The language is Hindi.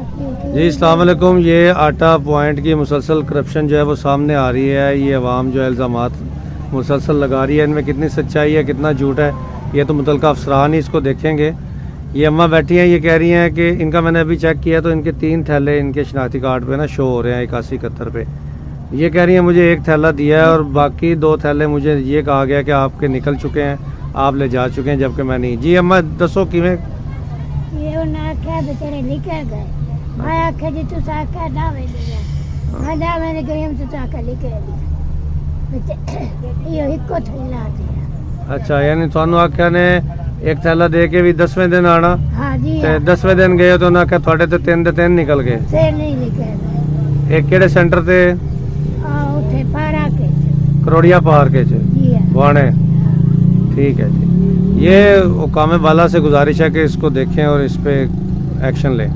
जी अस्सलाम वालेकुम। ये आटा पॉइंट की मुसलसल करप्शन जो है वो सामने आ रही है। ये अवाम जो है इल्ज़ामात मुसलसल लगा रही है, इनमें कितनी सच्चाई है कितना झूठ है ये तो मुतल्लिका अफसरान ही इसको देखेंगे। ये अम्मा बैठी हैं, ये कह रही हैं कि इनका मैंने अभी चेक किया तो इनके 3 थैले इनके शनाख्ती कार्ड पे ना शो हो रहे हैं 8171 पे। ये कह रही हैं मुझे 1 थैला दिया है और बाकी 2 थैले मुझे ये कहा गया कि आपके निकल चुके हैं, आप ले जा चुके हैं, जबकि मैं नहीं। जी अम्मा दसो किवें ये ना आख्या बेचारे निकल गए। मैं आख्या जी तू आख्या दावे दिया मैं दावे ने गई हम तू आख्या निकल गया ये इको थैला दिया। अच्छा, यानी थानू आख्या ने 1 थैला दे के भी 10वें दिन आना। हाँ जी ते 10वें दिन गए तो उन्हें आख्या थोड़े तो 3 दे 3 निकल गए। से नहीं निकल एक केड़े सेंटर ते उठे पारा के करोड़िया पार के च जी वाणे। ठीक है जी, ये हुकाम बाला से गुजारिश है कि इसको देखें और इस पे एक्शन लें।